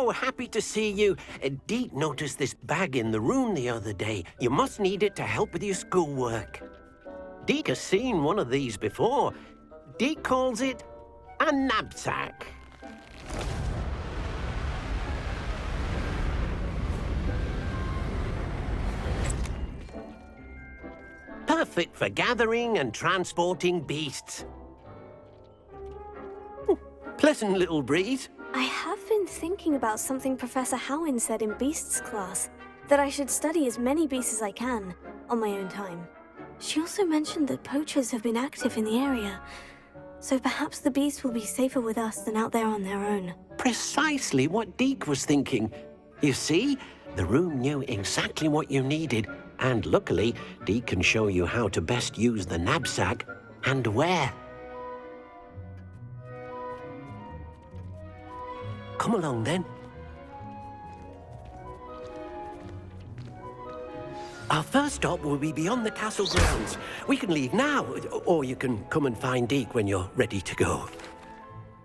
so happy to see you. Deke noticed this bag in the room the other day. You must need it to help with your schoolwork. Deke has seen one of these before. Deke calls it a knapsack. Perfect for gathering and transporting beasts. Pleasant little breeze. I have been thinking about something Professor Howin said in Beasts class, that I should study as many beasts as I can, on my own time. She also mentioned that poachers have been active in the area, so perhaps the beasts will be safer with us than out there on their own. Precisely what Deke was thinking. You see, the room knew exactly what you needed, and luckily, Deke can show you how to best use the knapsack and where. Come along, then. Our first stop will be beyond the castle grounds. We can leave now, or you can come and find Deke when you're ready to go.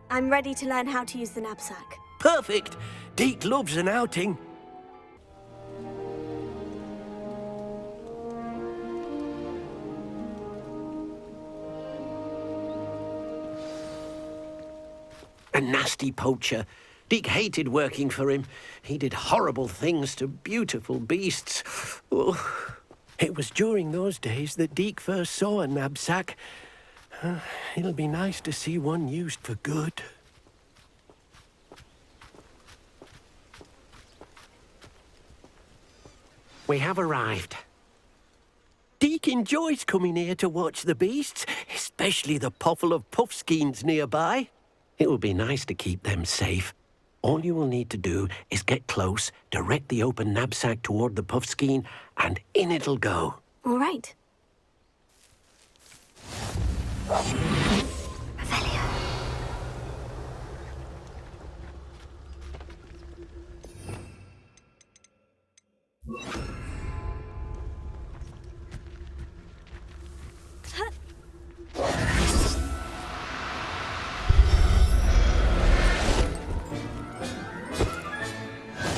I'm ready to learn how to use the knapsack. Perfect! Deke loves an outing. A nasty poacher. Deke hated working for him. He did horrible things to beautiful beasts. Oh. It was during those days that Deke first saw a knapsack. It'll be nice to see one used for good. We have arrived. Deke enjoys coming here to watch the beasts, especially the puffle of puffskeins nearby. It will be nice to keep them safe. All you will need to do is get close, direct the open knapsack toward the puffskein, and in it'll go. All right. Revelio.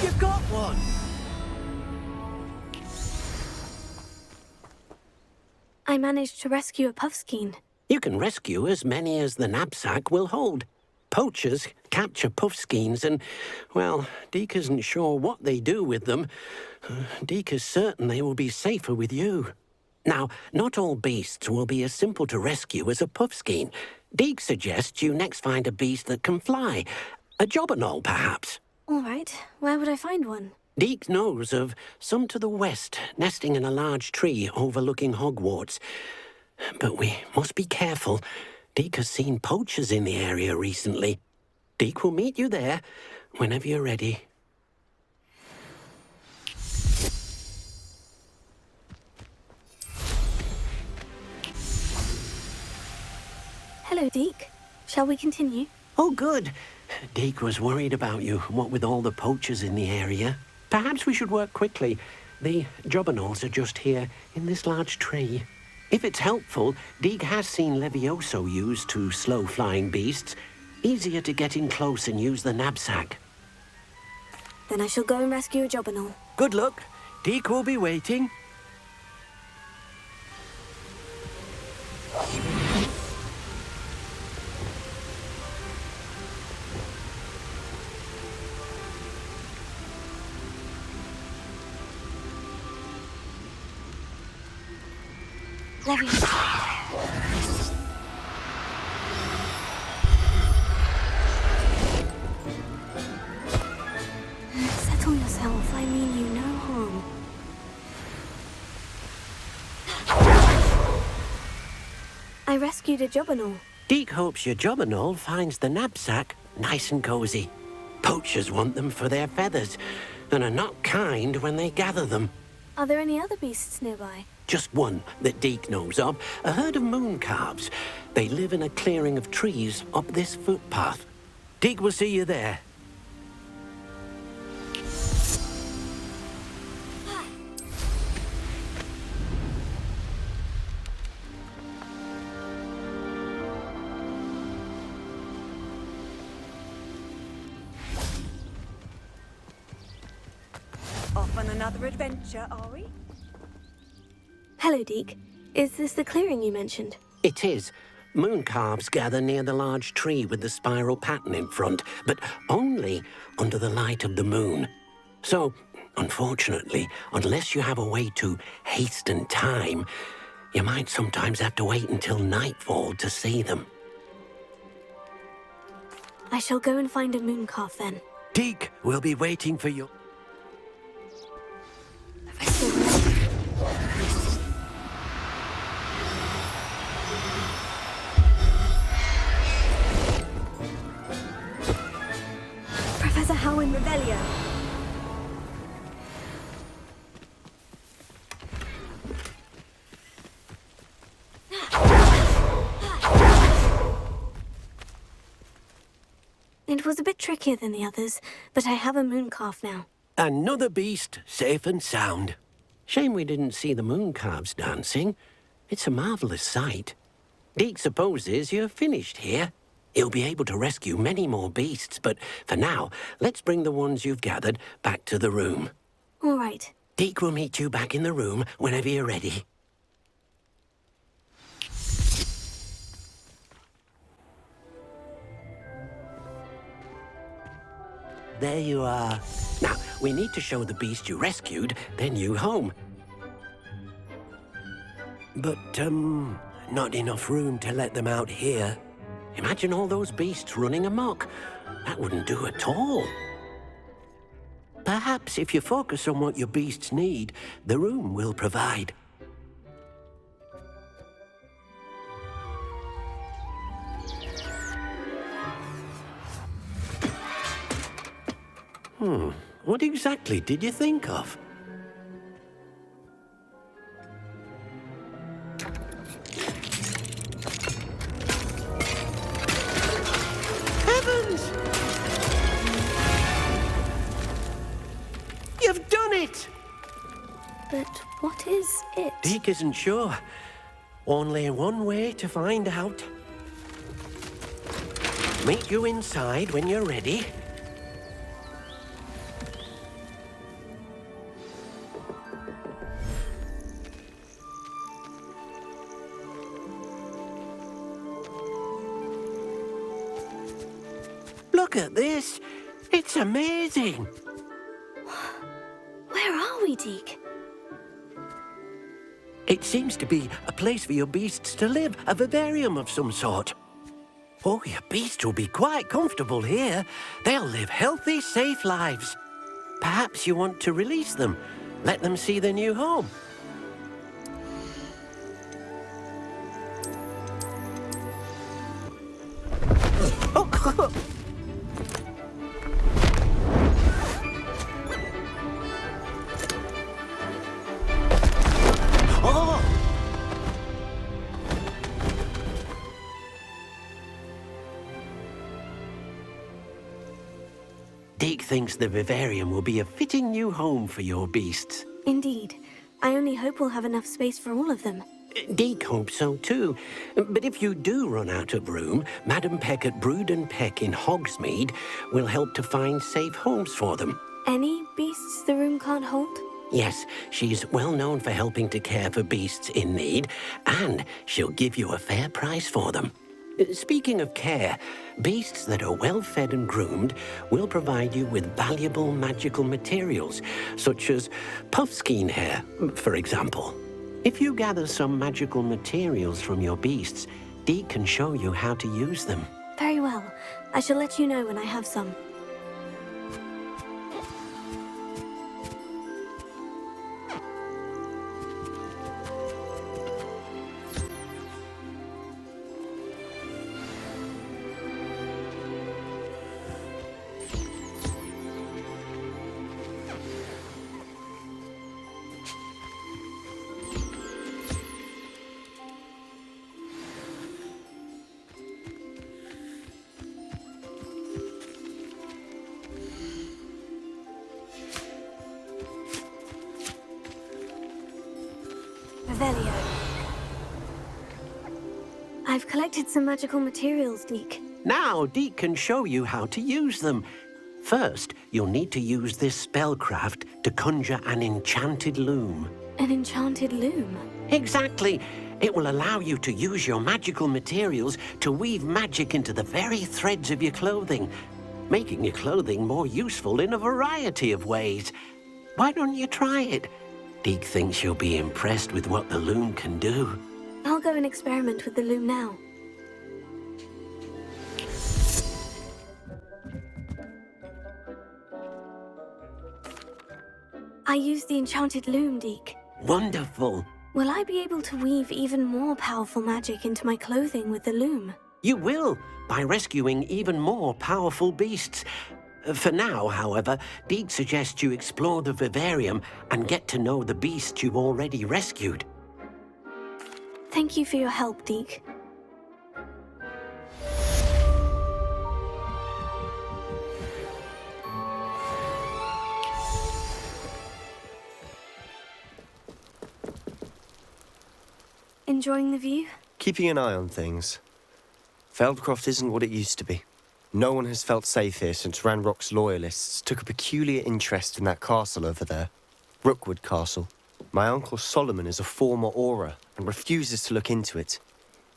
You've got one! I managed to rescue a puffskein. You can rescue as many as the knapsack will hold. Poachers capture puffskeins and, well, Deke isn't sure what they do with them. Deke is certain they will be safer with you. Now, not all beasts will be as simple to rescue as a puffskein. Deke suggests you next find a beast that can fly. A jobberknoll, perhaps. All right. Where would I find one? Deke knows of some to the west, nesting in a large tree overlooking Hogwarts. But we must be careful. Deke has seen poachers in the area recently. Deke will meet you there whenever you're ready. Hello, Deke. Shall we continue? Oh, good. Deke was worried about you, what with all the poachers in the area. Perhaps we should work quickly. The jobberknolls are just here, in this large tree. If it's helpful, Deke has seen Levioso used to slow flying beasts. Easier to get in close and use the knapsack. Then I shall go and rescue a jobberknoll. Good luck. Deke will be waiting. Levioso. Settle yourself. I mean you no harm. I rescued a jobberknoll. Deke hopes your jobberknoll finds the knapsack nice and cozy. Poachers want them for their feathers and are not kind when they gather them. Are there any other beasts nearby? Just one that Deke knows of, a herd of mooncalves. They live in a clearing of trees up this footpath. Deke will see you there. off on another adventure, are we? Hello, Deke. Is this the clearing you mentioned? It is. Moon calves gather near the large tree with the spiral pattern in front, but only under the light of the moon. So, unfortunately, unless you have a way to hasten time, you might sometimes have to wait until nightfall to see them. I shall go and find a moon calf then. Deke will be waiting for you. Professor Howin Revelio. It was a bit trickier than the others, but I have a moon calf now. Another beast, safe and sound. Shame we didn't see the moon calves dancing. It's a marvelous sight. Deke supposes you're finished here. He'll be able to rescue many more beasts, but for now, let's bring the ones you've gathered back to the room. All right. Deke will meet you back in the room whenever you're ready. There you are. Now, we need to show the beast you rescued their new home. But, not enough room to let them out here. Imagine all those beasts running amok. That wouldn't do at all. Perhaps if you focus on what your beasts need, the room will provide. What exactly did you think of? Heavens! You've done it! But what is it? Deke isn't sure. Only one way to find out. Meet you inside when you're ready. Look at this. It's amazing. Where are we, Deke? It seems to be a place for your beasts to live, a vivarium of some sort. Oh, your beasts will be quite comfortable here. They'll live healthy, safe lives. Perhaps you want to release them, let them see their new home. Oh, Deke thinks the vivarium will be a fitting new home for your beasts. Indeed. I only hope we'll have enough space for all of them. Deke hopes so too. But if you do run out of room, Madam Peck at Brood and Peck in Hogsmeade will help to find safe homes for them. Any beasts the room can't hold? Yes, she's well known for helping to care for beasts in need, and she'll give you a fair price for them. Speaking of care, beasts that are well fed and groomed will provide you with valuable magical materials, such as puffskein hair, for example. If you gather some magical materials from your beasts, Deke can show you how to use them. Very well. I shall let you know when I have some. Revelio. I've collected some magical materials, Deke. Now Deke can show you how to use them. First, you'll need to use this spellcraft to conjure an enchanted loom. An enchanted loom? Exactly. It will allow you to use your magical materials to weave magic into the very threads of your clothing, making your clothing more useful in a variety of ways. Why don't you try it? Deke thinks you'll be impressed with what the loom can do. I'll go and experiment with the loom now. I used the enchanted loom, Deke. Wonderful. Will I be able to weave even more powerful magic into my clothing with the loom? You will, by rescuing even more powerful beasts. For now, however, Deke suggests you explore the vivarium and get to know the beasts you've already rescued. Thank you for your help, Deke. Enjoying the view? Keeping an eye on things. Feldcroft isn't what it used to be. No one has felt safe here since Ranrock's loyalists took a peculiar interest in that castle over there. Rookwood Castle. My uncle Solomon is a former Auror and refuses to look into it,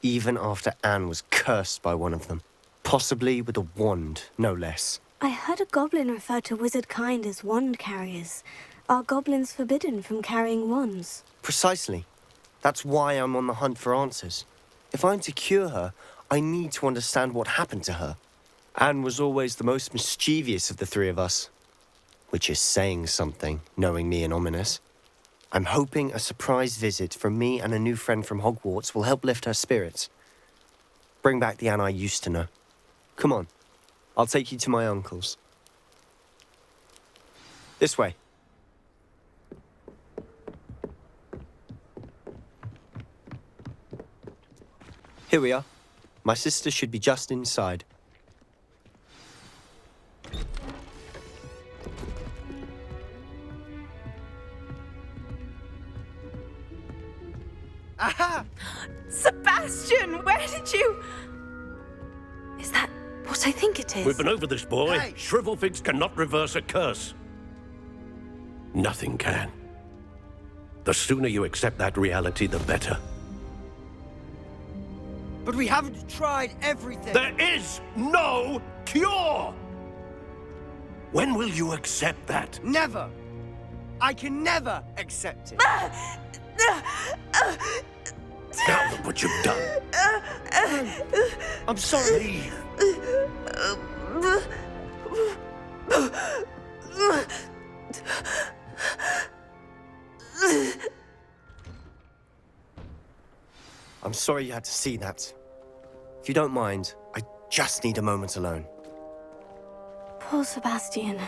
even after Anne was cursed by one of them. Possibly with a wand, no less. I heard a goblin refer to wizard kind as wand carriers. Are goblins forbidden from carrying wands? Precisely. That's why I'm on the hunt for answers. If I'm to cure her, I need to understand what happened to her. Anne was always the most mischievous of the three of us. Which is saying something, knowing me and Ominous. I'm hoping a surprise visit from me and a new friend from Hogwarts will help lift her spirits. Bring back the Anne I used to know. Come on, I'll take you to my uncle's. This way. Here we are. My sister should be just inside. Aha! Sebastian, where did you... Is that what I think it is? We've been over this, boy. Hey. Shrivelfigs cannot reverse a curse. Nothing can. The sooner you accept that reality, the better. But we haven't tried everything. There is no cure! When will you accept that? Never. I can never accept it. Now look what you've done. I'm sorry. Leave. I'm sorry you had to see that. If you don't mind, I just need a moment alone. Poor Sebastian.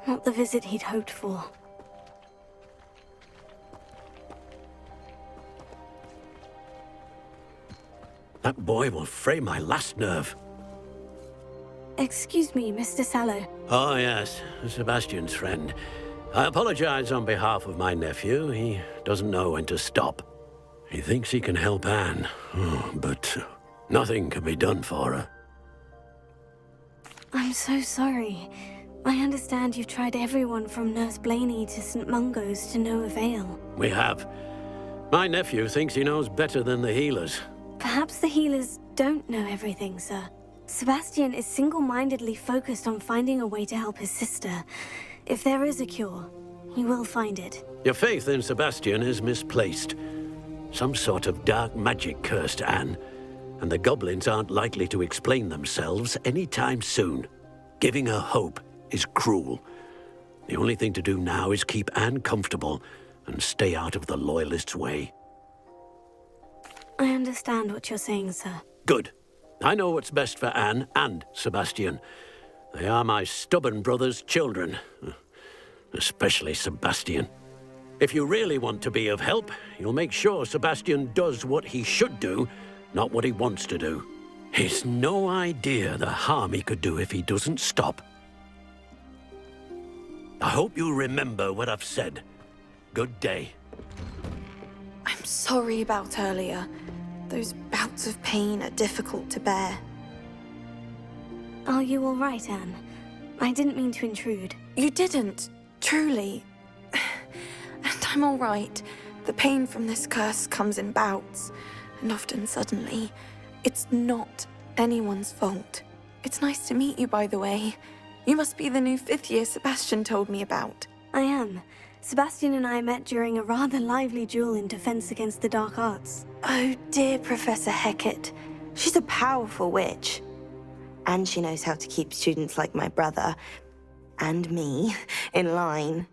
Not the visit he'd hoped for. That boy will fray my last nerve. Excuse me, Mr. Sallow. Oh, yes, Sebastian's friend. I apologize on behalf of my nephew. He doesn't know when to stop. He thinks he can help Anne, but nothing can be done for her. I'm so sorry. I understand you've tried everyone from Nurse Blaney to St. Mungo's to no avail. We have. My nephew thinks he knows better than the healers. Perhaps the healers don't know everything, sir. Sebastian is single-mindedly focused on finding a way to help his sister. If there is a cure, he will find it. Your faith in Sebastian is misplaced. Some sort of dark magic cursed Anne, and the goblins aren't likely to explain themselves anytime soon. Giving her hope is cruel. The only thing to do now is keep Anne comfortable and stay out of the Loyalists' way. I understand what you're saying, sir. Good. I know what's best for Anne and Sebastian. They are my stubborn brother's children. Especially Sebastian. If you really want to be of help, you'll make sure Sebastian does what he should do, not what he wants to do. He's no idea the harm he could do if he doesn't stop. I hope you'll remember what I've said. Good day. I'm sorry about earlier. Those bouts of pain are difficult to bear. Are you all right, Anne? I didn't mean to intrude. You didn't, truly. And I'm all right. The pain from this curse comes in bouts, and often suddenly. It's not anyone's fault. It's nice to meet you, by the way. You must be the new 5th year Sebastian told me about. I am. Sebastian and I met during a rather lively duel in defense against the dark arts. Oh dear, Professor Hecat. She's a powerful witch. And she knows how to keep students like my brother, and me, in line.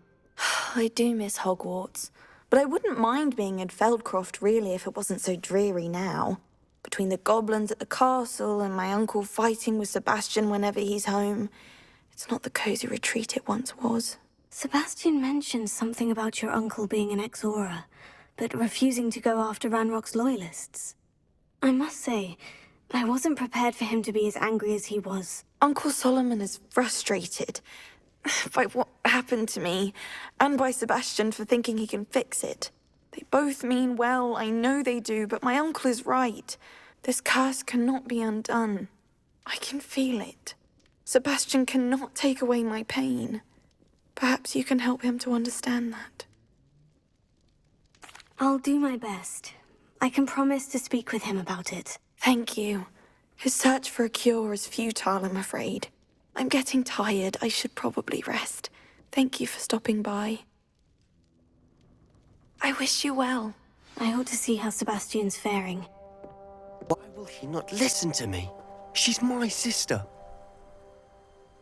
I do miss Hogwarts, but I wouldn't mind being in Feldcroft, really, if it wasn't so dreary now. Between the goblins at the castle and my uncle fighting with Sebastian whenever he's home, it's not the cozy retreat it once was. Sebastian mentioned something about your uncle being an ex-Auror, but refusing to go after Ranrock's loyalists. I must say, I wasn't prepared for him to be as angry as he was. Uncle Solomon is frustrated by what happened to me, and by Sebastian for thinking he can fix it. They both mean well, I know they do, but my uncle is right. This curse cannot be undone. I can feel it. Sebastian cannot take away my pain. Perhaps you can help him to understand that. I'll do my best. I can promise to speak with him about it. Thank you. His search for a cure is futile, I'm afraid. I'm getting tired. I should probably rest. Thank you for stopping by. I wish you well. I ought to see how Sebastian's faring. Why will he not listen to me? She's my sister.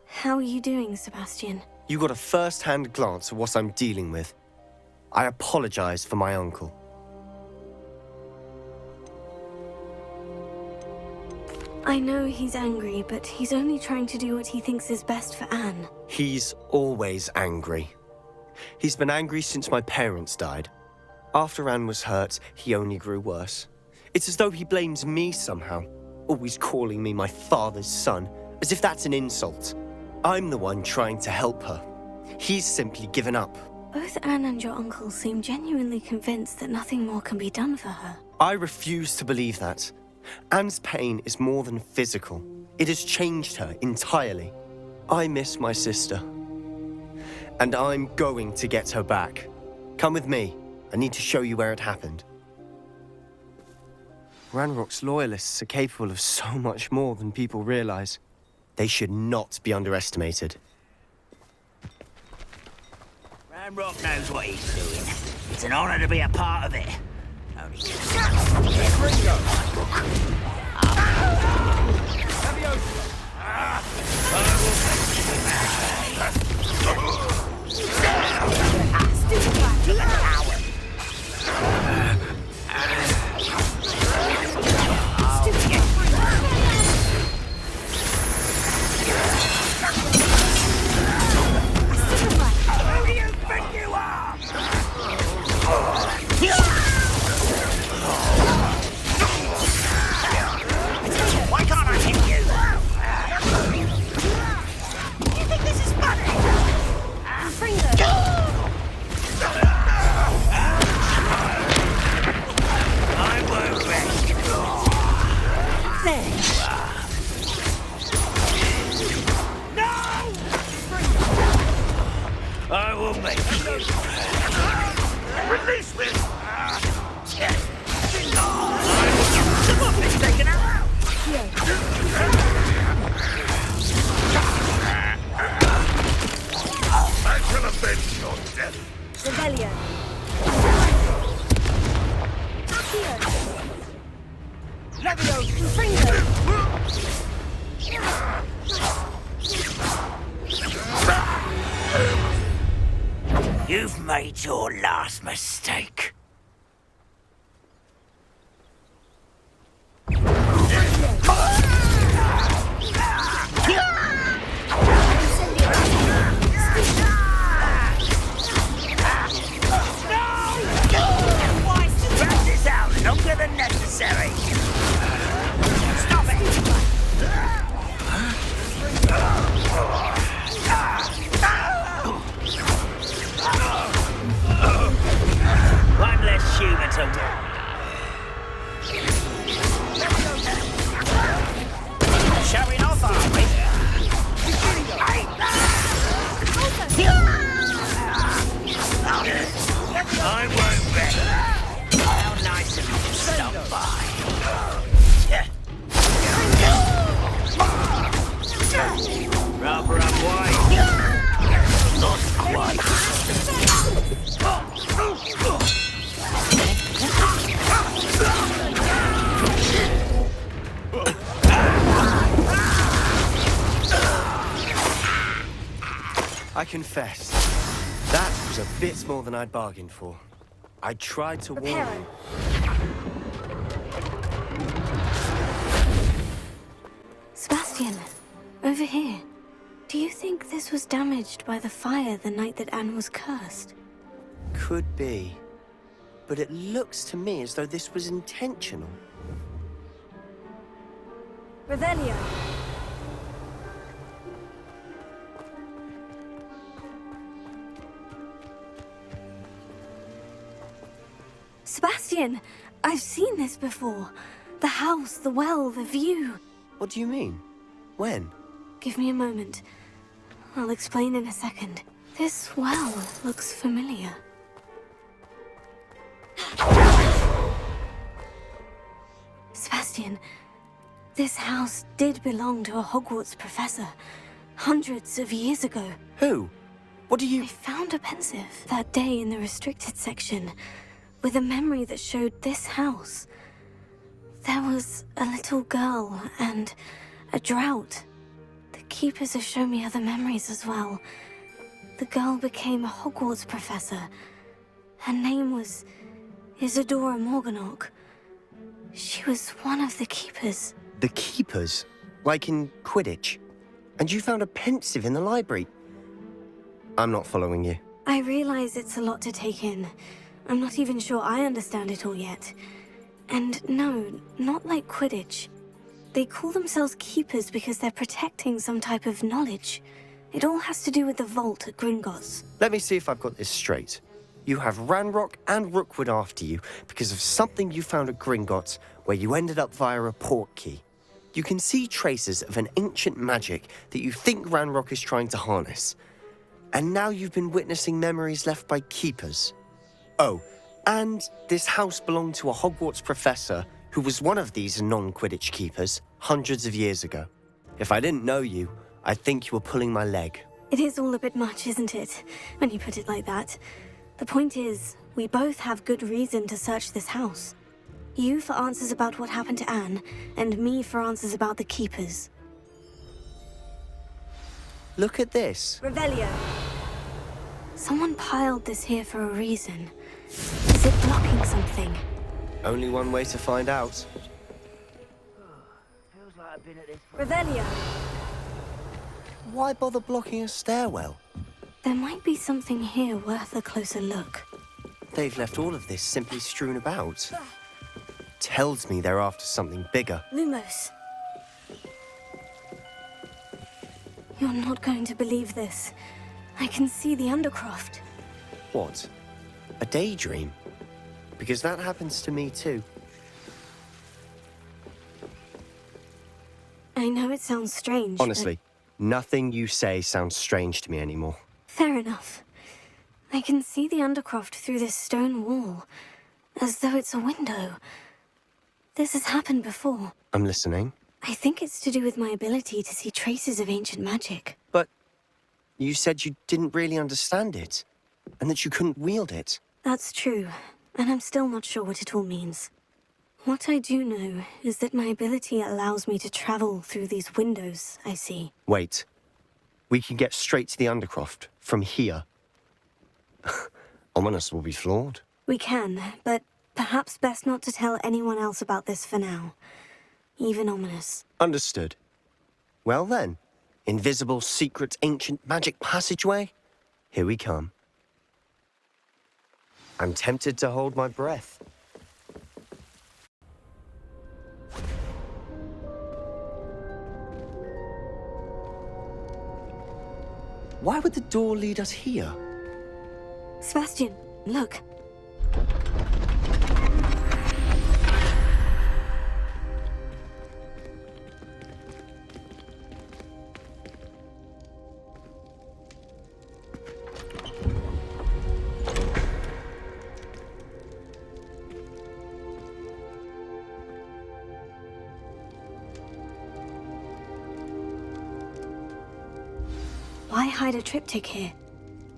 How are you doing, Sebastian? You got a first-hand glance at what I'm dealing with. I apologize for my uncle. I know he's angry, but he's only trying to do what he thinks is best for Anne. He's always angry. He's been angry since my parents died. After Anne was hurt, he only grew worse. It's as though he blames me somehow, always calling me my father's son, as if that's an insult. I'm the one trying to help her. He's simply given up. Both Anne and your uncle seem genuinely convinced that nothing more can be done for her. I refuse to believe that. Anne's pain is more than physical. It has changed her entirely. I miss my sister. And I'm going to get her back. Come with me. I need to show you where it happened. Ranrock's loyalists are capable of so much more than people realize. They should not be underestimated. Ranrock knows what he's doing. It's an honor to be a part of it. Only why can't I hit you? You think this is funny? I won't rest. No! I will make you. Release me! The book is taken out! I shall avenge your death. Revelio. Levio! You've made your last mistake. Longer than necessary. Stop it! One less human to showing off, are we? confess, that was a bit more than I'd bargained for. I tried to warn Reparo. you. Sebastian, over here. Do you think this was damaged by the fire the night that Anne was cursed? Could be. But it looks to me as though this was intentional. Revelio. Sebastian, I've seen this before. The house, the well, the view. What do you mean? When? Give me a moment. I'll explain in a second. This well looks familiar. Sebastian, this house did belong to a Hogwarts professor, hundreds of years ago. Who? What do you... I found a pensive that day in the restricted section, with a memory that showed this house. There was a little girl and a drought. The keepers have shown me other memories as well. The girl became a Hogwarts professor. Her name was Isadora Morganach. She was one of the keepers. The keepers? Like in Quidditch? And you found a pensive in the library? I'm not following you. I realize it's a lot to take in. I'm not even sure I understand it all yet. And no, not like Quidditch. They call themselves keepers because they're protecting some type of knowledge. It all has to do with the vault at Gringotts. Let me see if I've got this straight. You have Ranrock and Rookwood after you because of something you found at Gringotts where you ended up via a portkey. You can see traces of an ancient magic that you think Ranrock is trying to harness. And now you've been witnessing memories left by keepers. Oh, and this house belonged to a Hogwarts professor who was one of these non-Quidditch keepers hundreds of years ago. If I didn't know you, I'd think you were pulling my leg. It is all a bit much, isn't it, when you put it like that? The point is, we both have good reason to search this house. You for answers about what happened to Anne, and me for answers about the keepers. Look at this. Revelio. Someone piled this here for a reason. Is it blocking something? Only one way to find out. Feels like I've been at this for... Revelio. Why bother blocking a stairwell? There might be something here worth a closer look. They've left all of this simply strewn about. Tells me they're after something bigger. Lumos. You're not going to believe this. I can see the Undercroft. What? A daydream? Because that happens to me too. I know it sounds strange. Honestly, nothing you say sounds strange to me anymore. Fair enough. I can see the Undercroft through this stone wall, as though it's a window. This has happened before. I'm listening. I think it's to do with my ability to see traces of ancient magic. But you said you didn't really understand it, and that you couldn't wield it. That's true, and I'm still not sure what it all means. What I do know is that my ability allows me to travel through these windows I see. Wait. We can get straight to the Undercroft from here. Ominous will be flawed. We can, but perhaps best not to tell anyone else about this for now. Even Ominous. Understood. Well then, invisible, secret, ancient magic passageway? Here we come. I'm tempted to hold my breath. Why would the door lead us here? Sebastian, look. Why hide a triptych here?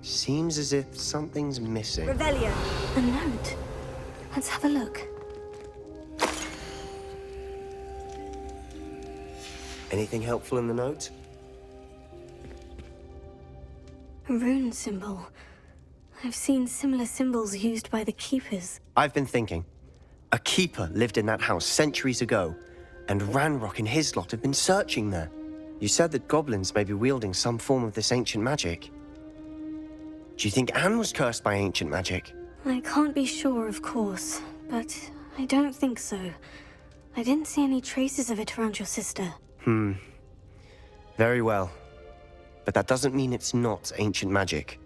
Seems as if something's missing. Revelio. A note. Let's have a look. Anything helpful in the note? A rune symbol. I've seen similar symbols used by the Keepers. I've been thinking. A keeper lived in that house centuries ago, and Ranrock and his lot have been searching there. You said that goblins may be wielding some form of this ancient magic. Do you think Anne was cursed by ancient magic? I can't be sure, of course, but I don't think so. I didn't see any traces of it around your sister. Very well. But that doesn't mean it's not ancient magic.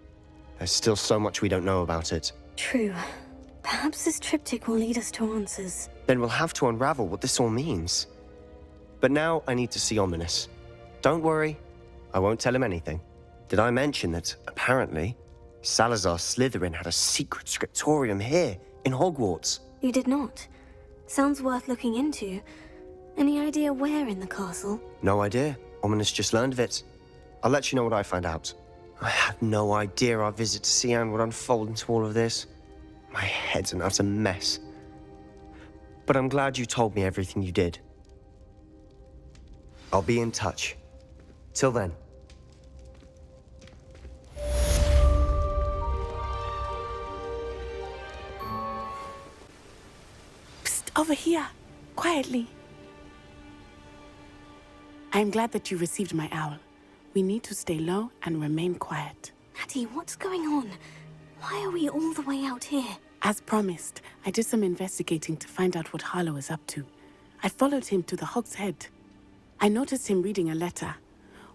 There's still so much we don't know about it. True. Perhaps this triptych will lead us to answers. Then we'll have to unravel what this all means. But now I need to see Ominous. Don't worry, I won't tell him anything. Did I mention that, apparently, Salazar Slytherin had a secret scriptorium here, in Hogwarts? You did not. Sounds worth looking into. Any idea where in the castle? No idea. Ominous just learned of it. I'll let you know what I find out. I had no idea our visit to see Anne would unfold into all of this. My head's an utter mess. But I'm glad you told me everything you did. I'll be in touch. Till then. Psst, over here. Quietly. I'm glad that you received my owl. We need to stay low and remain quiet. Natty, what's going on? Why are we all the way out here? As promised, I did some investigating to find out what Harlow is up to. I followed him to the Hogshead. I noticed him reading a letter.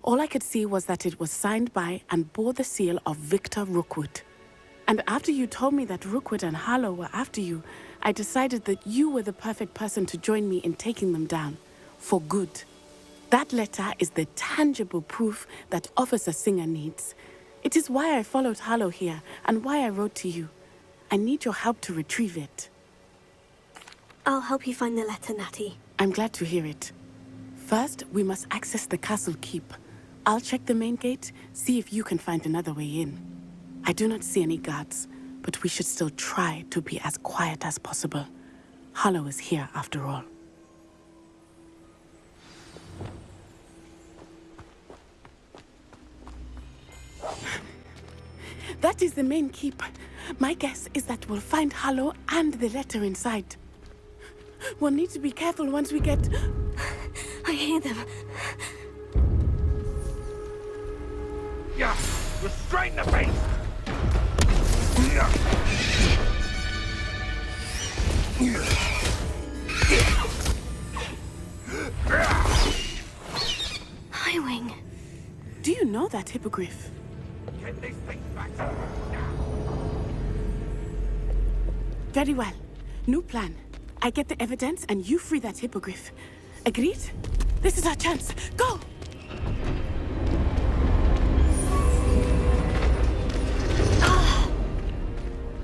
All I could see was that it was signed by and bore the seal of Victor Rookwood. And after you told me that Rookwood and Harlow were after you, I decided that you were the perfect person to join me in taking them down. For good. That letter is the tangible proof that Officer Singer needs. It is why I followed Harlow here and why I wrote to you. I need your help to retrieve it. I'll help you find the letter, Natty. I'm glad to hear it. First, we must access the castle keep. I'll check the main gate, see if you can find another way in. I do not see any guards, but we should still try to be as quiet as possible. Harlow is here after all. That is the main keep. My guess is that we'll find Harlow and the letter inside. We'll need to be careful once we get... I hear them. Yeah, restrain the beast! Highwing. Do you know that hippogriff? Get these things back. Very well. New plan. I get the evidence and you free that hippogriff. Agreed? This is our chance. Go!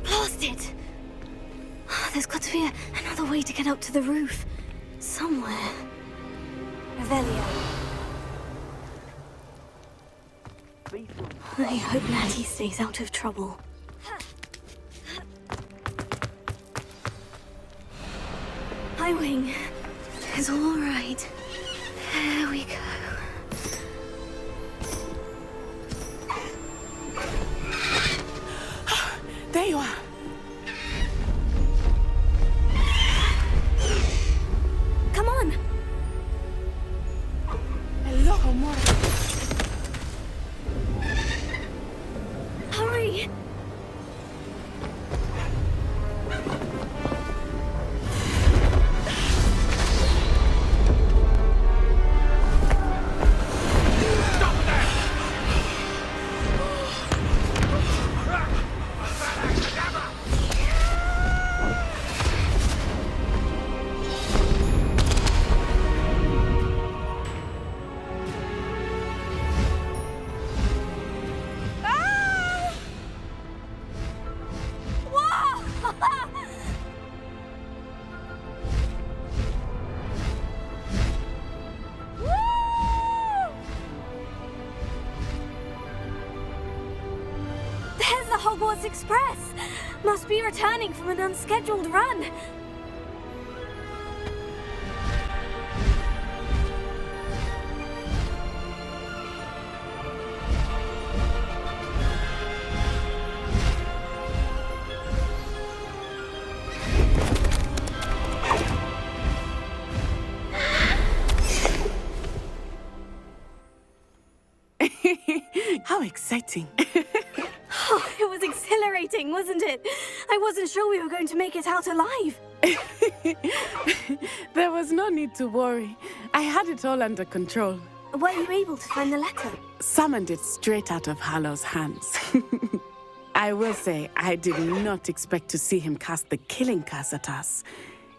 Blasted! There's got to be another way to get up to the roof. Somewhere. Revelio. I hope Natty stays out of trouble. Highwing is all right. There we go. There you are. Come on! Hello, Mora. Hurry! There's the Hogwarts Express! Must be returning from an unscheduled run. exciting. Oh, it was exhilarating, wasn't it? I wasn't sure we were going to make it out alive. There was no need to worry. I had it all under control. Were you able to find the letter? Summoned it straight out of Harlow's hands. I will say, I did not expect to see him cast the killing curse at us.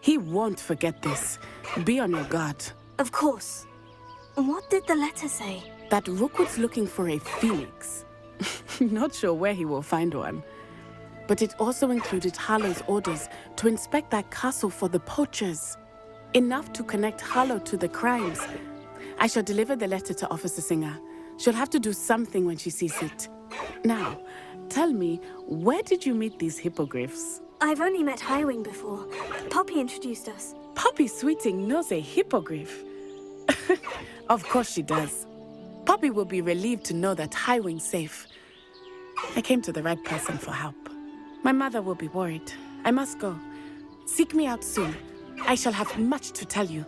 He won't forget this. Be on your guard. Of course. What did the letter say? That Rookwood's looking for a phoenix. Not sure where he will find one. But it also included Harlow's orders to inspect that castle for the poachers. Enough to connect Harlow to the crimes. I shall deliver the letter to Officer Singer. She'll have to do something when she sees it. Now, tell me, where did you meet these hippogriffs? I've only met Highwing before. Poppy introduced us. Poppy Sweeting knows a hippogriff. Of course she does. Poppy will be relieved to know that Highwing's safe. I came to the right person for help. My mother will be worried. I must go. Seek me out soon. I shall have much to tell you.